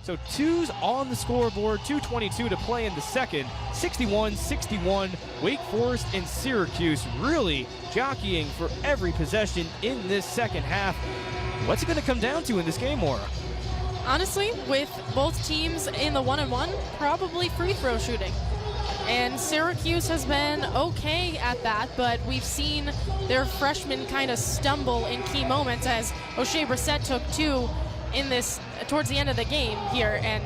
So twos on the scoreboard, 2:22 to play in the second. 61-61, Wake Forest and Syracuse really jockeying for every possession in this second half. What's it going to come down to in this game, Maura? Honestly, with both teams in the 1-on-1, probably free throw shooting. And Syracuse has been okay at that, but we've seen their freshmen kind of stumble in key moments, as O'Shea Brissett took two in this towards the end of the game here, and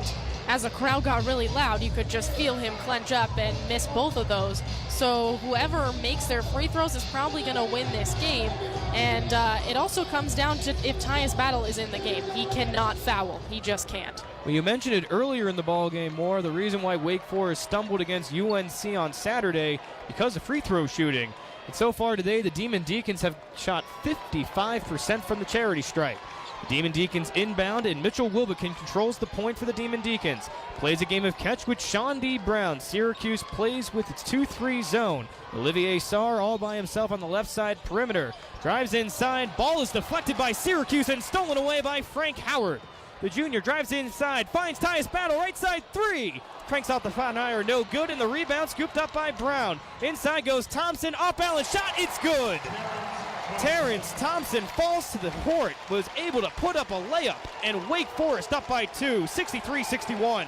as the crowd got really loud, you could just feel him clench up and miss both of those. So whoever makes their free throws is probably going to win this game. And it also comes down to if Tyus Battle is in the game. He cannot foul. He just can't. Well, you mentioned it earlier in the ballgame, Moore. The reason why Wake Forest stumbled against UNC on Saturday because of free throw shooting. And so far today, the Demon Deacons have shot 55% from the charity stripe. The Demon Deacons inbound, and Mitchell Wilbekin controls the point for the Demon Deacons. Plays a game of catch with Sean D. Brown. Syracuse plays with its 2-3 zone. Olivier Sarr all by himself on the left side perimeter. Drives inside. Ball is deflected by Syracuse and stolen away by Frank Howard. The junior drives inside, finds Tyus Battle, right side three. Cranks out the front iron, no good, and the rebound scooped up by Brown. Inside goes Thompson, off balance shot, it's good. Terrence Thompson falls to the court, was able to put up a layup, and Wake Forest up by 2, 63-61.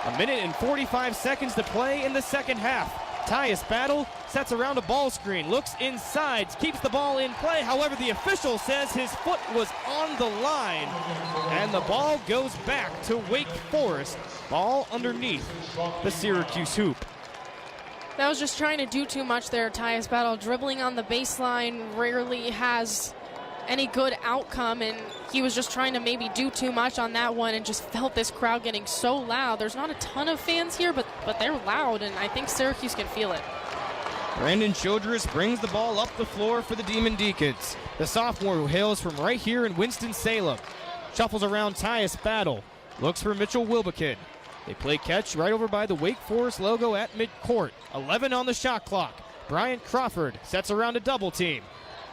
A minute and 45 seconds to play in the second half. Tyus Battle sets around a ball screen, looks inside, keeps the ball in play. However, the official says his foot was on the line, and the ball goes back to Wake Forest. Ball underneath the Syracuse hoop. That was just trying to do too much there, Tyus Battle. Dribbling on the baseline rarely has any good outcome, and he was just trying to maybe do too much on that one and just felt this crowd getting so loud. There's not a ton of fans here, but they're loud, and I think Syracuse can feel it. Brandon Childress brings the ball up the floor for the Demon Deacons. The sophomore who hails from right here in Winston-Salem. Shuffles around Tyus Battle. Looks for Mitchell Wilbekin. They play catch right over by the Wake Forest logo at midcourt. 11 on the shot clock. Bryant Crawford sets around a double team.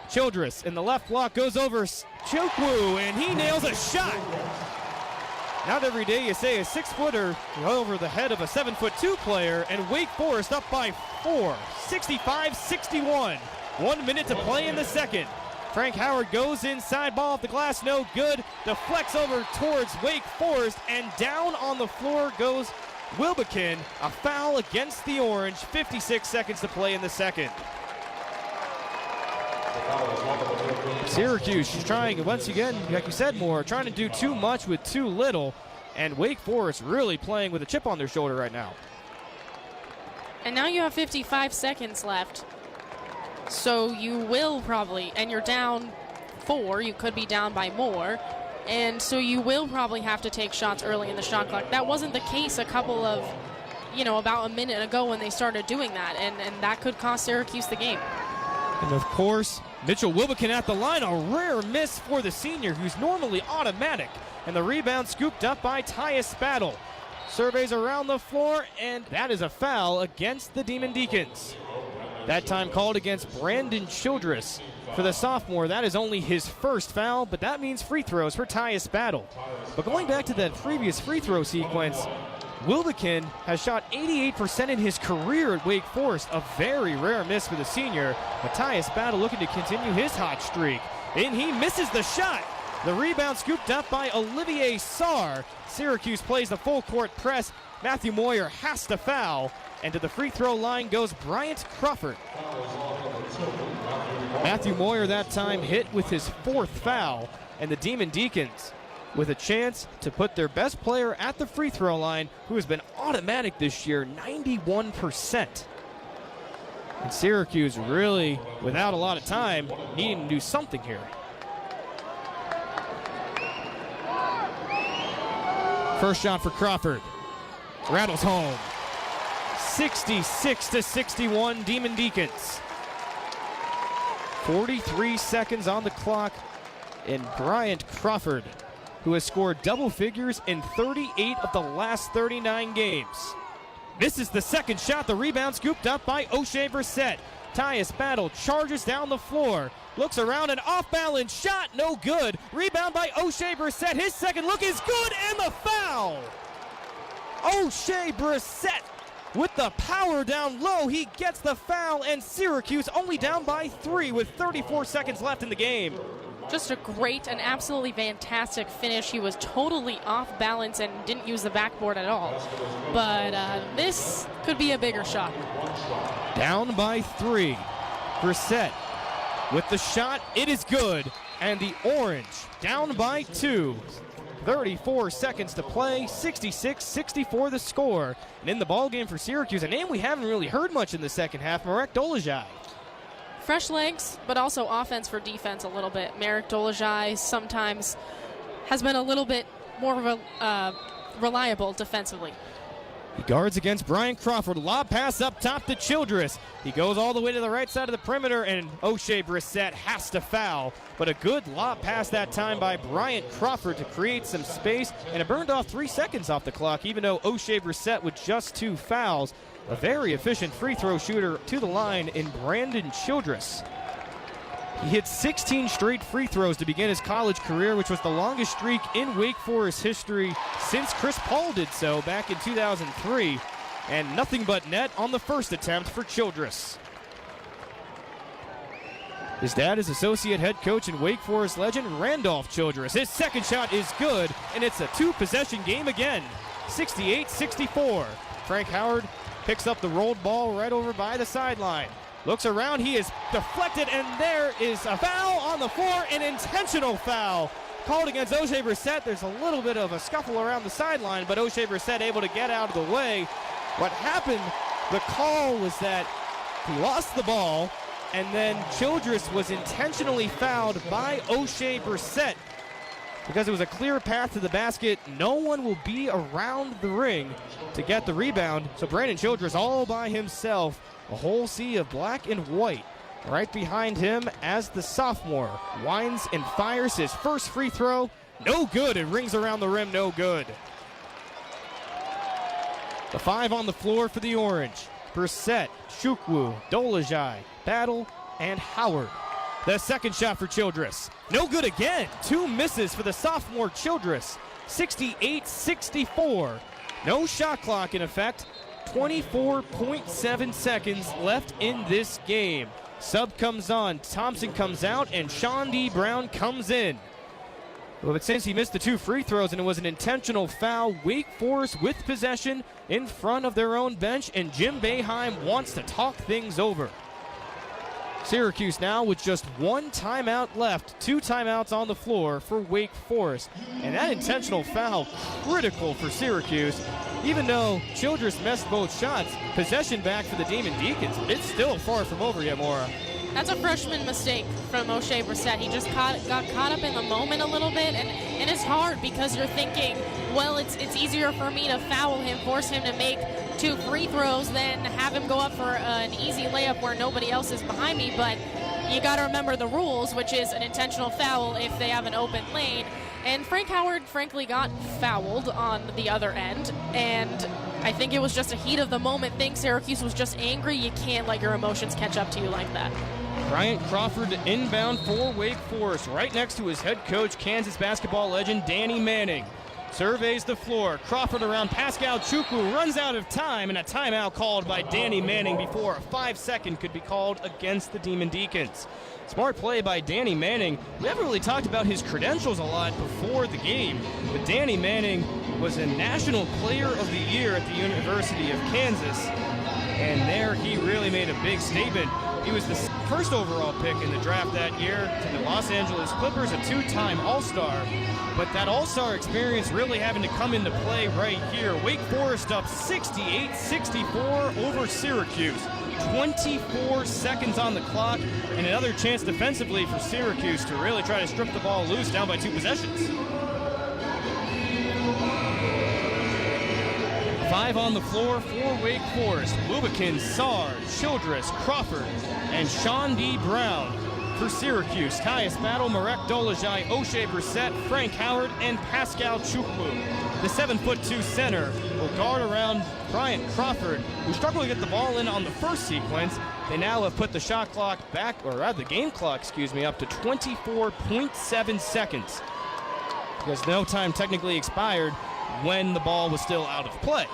Childress in the left block goes over Chukwu, and he nails a shot. Not every day you say a 6-footer over the head of a 7'2" player, and Wake Forest up by 4, 65-61. 1 minute to play in the second. Frank Howard goes inside, ball off the glass, no good. Deflects over towards Wake Forest, and down on the floor goes Wilbekin. A foul against the Orange. 56 seconds to play in the second. Syracuse is trying, once again, like you said, Moore, trying to do too much with too little, and Wake Forest really playing with a chip on their shoulder right now. And now you have 55 seconds left. So you will probably, and you're down 4, you could be down by more, and so you will probably have to take shots early in the shot clock. That wasn't the case a couple of, about a minute ago when they started doing that, and that could cost Syracuse the game. And of course, Mitchell Wilbekin at the line, a rare miss for the senior who's normally automatic, and the rebound scooped up by Tyus Battle. Surveys around the floor, and that is a foul against the Demon Deacons. That time called against Brandon Childress. For the sophomore, that is only his first foul, but that means free throws for Tyus Battle. But going back to that previous free throw sequence, Wilbekin has shot 88% in his career at Wake Forest, a very rare miss for the senior, but Tyus Battle looking to continue his hot streak. And he misses the shot. The rebound scooped up by Olivier Sarr. Syracuse plays the full court press. Matthew Moyer has to foul. And to the free throw line goes Bryant Crawford. Matthew Moyer that time hit with his 4th foul, and the Demon Deacons with a chance to put their best player at the free throw line, who has been automatic this year, 91%. And Syracuse really, without a lot of time, needing to do something here. First shot for Crawford. Rattles home. 66-61, Demon Deacons. 43 seconds on the clock, and Bryant Crawford, who has scored double figures in 38 of the last 39 games. This is the second shot. The rebound scooped up by O'Shea Brissett. Tyus Battle charges down the floor. Looks around, an off-balance shot, no good. Rebound by O'Shea Brissett. His second look is good, and the foul. O'Shea Brissett with the power down low. He gets the foul, and Syracuse only down by 3 with 34 seconds left in the game. Just a great and absolutely fantastic finish. He was totally off balance and didn't use the backboard at all. But this could be a bigger shot. Down by 3. Brissett with the shot, it is good. And the Orange down by 2. 34 seconds to play, 66-64 the score. And in the ball game for Syracuse, a name we haven't really heard much in the second half, Marek Dolezaj. Fresh legs, but also offense for defense a little bit. Marek Dolezaj sometimes has been a little bit more reliable defensively. He guards against Brian Crawford. Lob pass up top to Childress. He goes all the way to the right side of the perimeter, and O'Shea Brissett has to foul. But a good lob pass that time by Bryant Crawford to create some space, and it burned off 3 seconds off the clock, even though O'Shea Brissett with just 2 fouls. A very efficient free throw shooter to the line in Brandon Childress. He hit 16 straight free throws to begin his college career, which was the longest streak in Wake Forest history since Chris Paul did so back in 2003. And nothing but net on the first attempt for Childress. His dad is associate head coach and Wake Forest legend Randolph Childress. His second shot is good, and it's a 2-possession game again. 68-64. Frank Howard picks up the rolled ball right over by the sideline. Looks around, he is deflected, and there is a foul on the floor, an intentional foul called against O'Shea Brissett. There's a little bit of a scuffle around the sideline, but O'Shea Brissett able to get out of the way. What happened, the call was that he lost the ball, and then Childress was intentionally fouled by O'Shea Brissett. Because it was a clear path to the basket, no one will be around the ring to get the rebound. So Brandon Childress all by himself, a whole sea of black and white. Right behind him as the sophomore winds and fires his first free throw. No good, it rings around the rim, no good. The 5 on the floor for the Orange. Brissett, Chukwu, Dolezaj, Battle, and Howard. The second shot for Childress. No good again. 2 misses for the sophomore Childress. 68-64. No shot clock in effect. 24.7 seconds left in this game. Sub comes on, Thompson comes out, and Sean D. Brown comes in. But since he missed the 2 free throws and it was an intentional foul, Wake Forest with possession in front of their own bench, and Jim Boeheim wants to talk things over. Syracuse now with just 1 timeout left, 2 timeouts on the floor for Wake Forest. And that intentional foul critical for Syracuse. Even though Childress missed both shots, possession back for the Demon Deacons. It's still far from over yet, Maura. That's a freshman mistake from O'Shea Brissett. He just got caught up in the moment a little bit, and it's hard because you're thinking, well, it's easier for me to foul him, force him to make 2 free throws than have him go up for an easy layup where nobody else is behind me. But you got to remember the rules, which is an intentional foul if they have an open lane. And Frank Howard, frankly, got fouled on the other end, and I think it was just a heat of the moment thing. Syracuse was just angry. You can't let your emotions catch up to you like that. Bryant Crawford inbound for Wake Forest, right next to his head coach, Kansas basketball legend Danny Manning. Surveys the floor. Crawford around Pascal Chukwu, runs out of time, and a timeout called by Danny Manning before a 5-second could be called against the Demon Deacons. Smart play by Danny Manning. We haven't really talked about his credentials a lot before the game, but Danny Manning was a National Player of the Year at the University of Kansas, and there he really made a big statement. He was the first overall pick in the draft that year to the Los Angeles Clippers, a 2-time All-Star. But that All-Star experience really having to come into play right here. Wake Forest up 68-64 over Syracuse. 24 seconds on the clock, and another chance defensively for Syracuse to really try to strip the ball loose, down by 2 possessions. 5 on the floor for Wake Forest. Lubikin, Sarr, Childress, Crawford, and Sean D. Brown. For Syracuse, Tyus Battle, Marek Dolezaj, O'Shea Brissett, Frank Howard, and Pascal Chukwu. The 7'2" center will guard around Bryant Crawford, who struggled to get the ball in on the first sequence, They now have put the shot clock back, or rather the game clock, up to 24.7 seconds. Because no time technically expired when the ball was still out of play.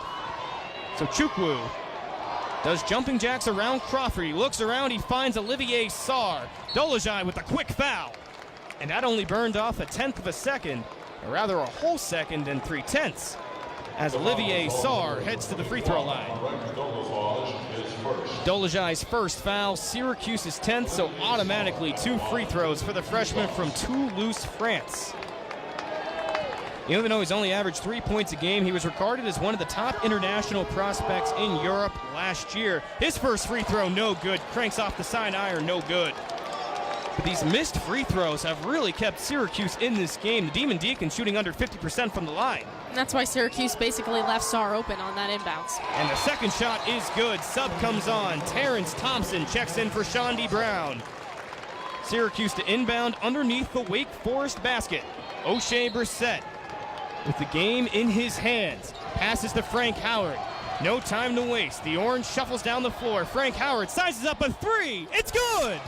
So Chukwu does jumping jacks around Crawford. He looks around, he finds Olivier Sarr. Dolezaj with a quick foul. And that only burned off a tenth of a second, or rather a whole second and 3/10, as Olivier Sarr heads to the free throw line. Dolezaj's first foul, Syracuse's 10th, so automatically 2 free throws for the freshman from Toulouse, France. Even though he's only averaged 3 points a game, he was regarded as one of the top international prospects in Europe last year. His first free throw, no good. Cranks off the side iron, no good. But these missed free throws have really kept Syracuse in this game. The Demon Deacons shooting under 50% from the line. And that's why Syracuse basically left Sarr open on that inbounds. And the second shot is good. Sub comes on. Terrence Thompson checks in for Shawnee Brown. Syracuse to inbound underneath the Wake Forest basket. O'Shea Brissett with the game in his hands. Passes to Frank Howard. No time to waste. The Orange shuffles down the floor. Frank Howard sizes up a 3. It's good!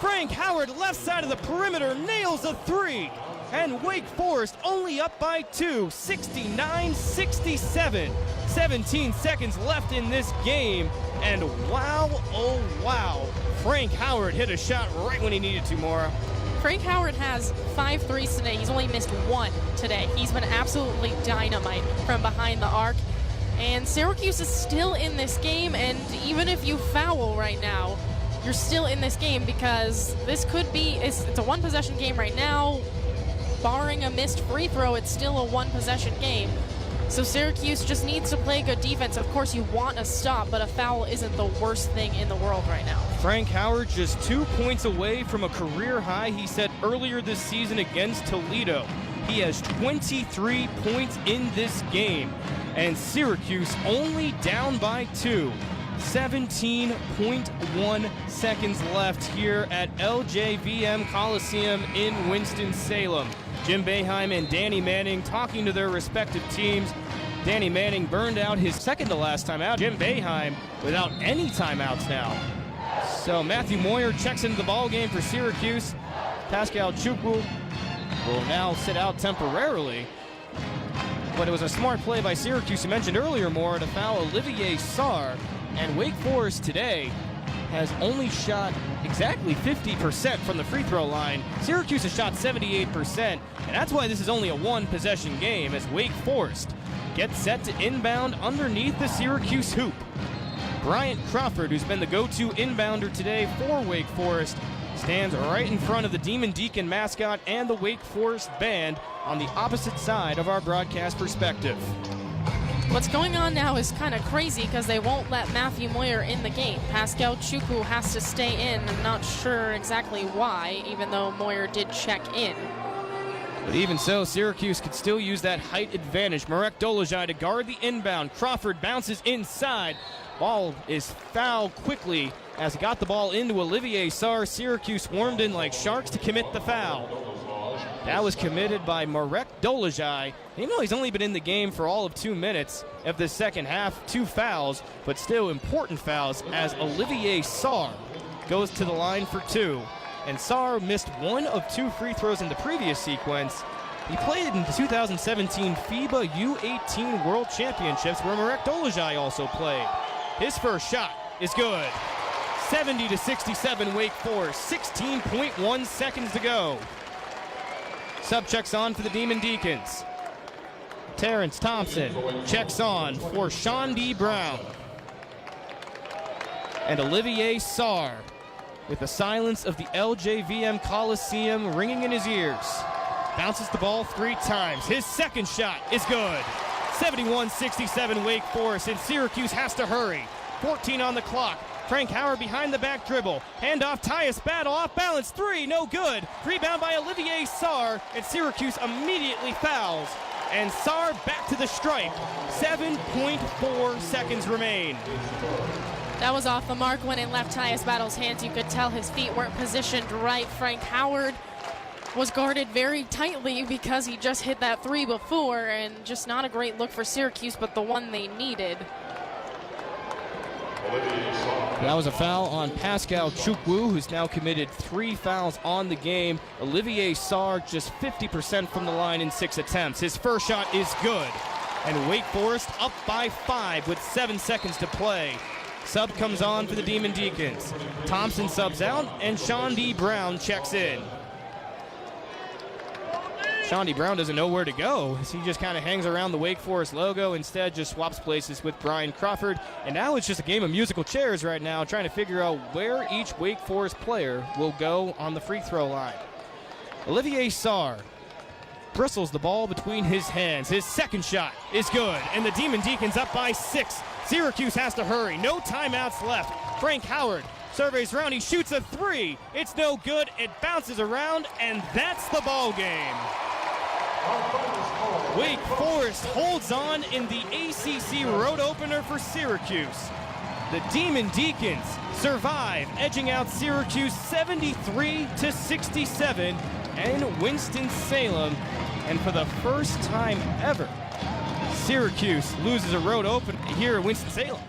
Frank Howard, left side of the perimeter, nails a 3. And Wake Forest only up by 2, 69-67. 17 seconds left in this game. And wow, oh wow, Frank Howard hit a shot right when he needed to, Maura. Frank Howard has 5 threes today. He's only missed 1 today. He's been absolutely dynamite from behind the arc. And Syracuse is still in this game, and even if you foul right now, you're still in this game because this could be, it's a 1-possession game right now. Barring a missed free throw, it's still a 1-possession game. So Syracuse just needs to play good defense. Of course, you want a stop, but a foul isn't the worst thing in the world right now. Frank Howard just 2 points away from a career high he set earlier this season against Toledo. He has 23 points in this game, and Syracuse only down by 2. 17.1 seconds left here at LJVM Coliseum in Winston-Salem. Jim Boeheim and Danny Manning talking to their respective teams. Danny Manning burned out his second to last timeout. Jim Boeheim without any timeouts now. So Matthew Moyer checks into the ball game for Syracuse. Pascal Chukwu will now sit out temporarily. But it was a smart play by Syracuse, you mentioned earlier, more to foul Olivier Sarr. And Wake Forest today has only shot exactly 50% from the free throw line. Syracuse has shot 78%, and that's why this is only a 1-possession game as Wake Forest gets set to inbound underneath the Syracuse hoop. Bryant Crawford, who's been the go-to inbounder today for Wake Forest, stands right in front of the Demon Deacon mascot and the Wake Forest band on the opposite side of our broadcast perspective. What's going on now is kind of crazy because they won't let Matthew Moyer in the game. Pascal Chukwu has to stay in. I'm not sure exactly why, even though Moyer did check in. But even so, Syracuse could still use that height advantage. Marek Dolezaj to guard the inbound. Crawford bounces inside. Ball is fouled quickly as he got the ball into Olivier Sarr. Syracuse swarmed in like sharks to commit the foul. That was committed by Marek Dolezaj. Even though he's only been in the game for all of 2 minutes of the second half, 2 fouls, but still important fouls as Olivier Sarr goes to the line for 2. And Sarr missed 1 of 2 free throws in the previous sequence. He played in the 2017 FIBA U18 World Championships where Marek Dolezaj also played. His first shot is good. 70-67 Wake Forest, 16.1 seconds to go. Sub checks on for the Demon Deacons. Terrence Thompson checks on for Shawnee Brown. And Olivier Sarr with the silence of the LJVM Coliseum ringing in his ears. Bounces the ball 3 times. His second shot is good. 71-67 Wake Forest, and Syracuse has to hurry. 14 on the clock. Frank Howard behind the back dribble. Handoff, Tyus Battle, off balance, 3, no good. Rebound by Olivier Sarr, and Syracuse immediately fouls. And Sarr back to the stripe. 7.4 seconds remain. That was off the mark when it left Tyus Battle's hands. You could tell his feet weren't positioned right. Frank Howard was guarded very tightly because he just hit that 3 before, and just not a great look for Syracuse, but the one they needed. That was a foul on Pascal Chukwu, who's now committed 3 fouls on the game. Olivier Sarr just 50% from the line in 6 attempts. His first shot is good. And Wake Forest up by 5 with 7 seconds to play. Sub comes on for the Demon Deacons. Thompson subs out, and Sean D. Brown checks in. Sean D. Brown doesn't know where to go, as he just kind of hangs around the Wake Forest logo, instead just swaps places with Brian Crawford. And now it's just a game of musical chairs right now, trying to figure out where each Wake Forest player will go on the free throw line. Olivier Sarr bristles the ball between his hands. His second shot is good, and the Demon Deacons up by 6. Syracuse has to hurry. No timeouts left. Frank Howard surveys around. He shoots a 3. It's no good. It bounces around, and that's the ball game. Wake Forest holds on in the ACC road opener for Syracuse. The Demon Deacons survive, edging out Syracuse 73-67 in Winston-Salem. And for the first time ever, Syracuse loses a road opener here at Winston-Salem.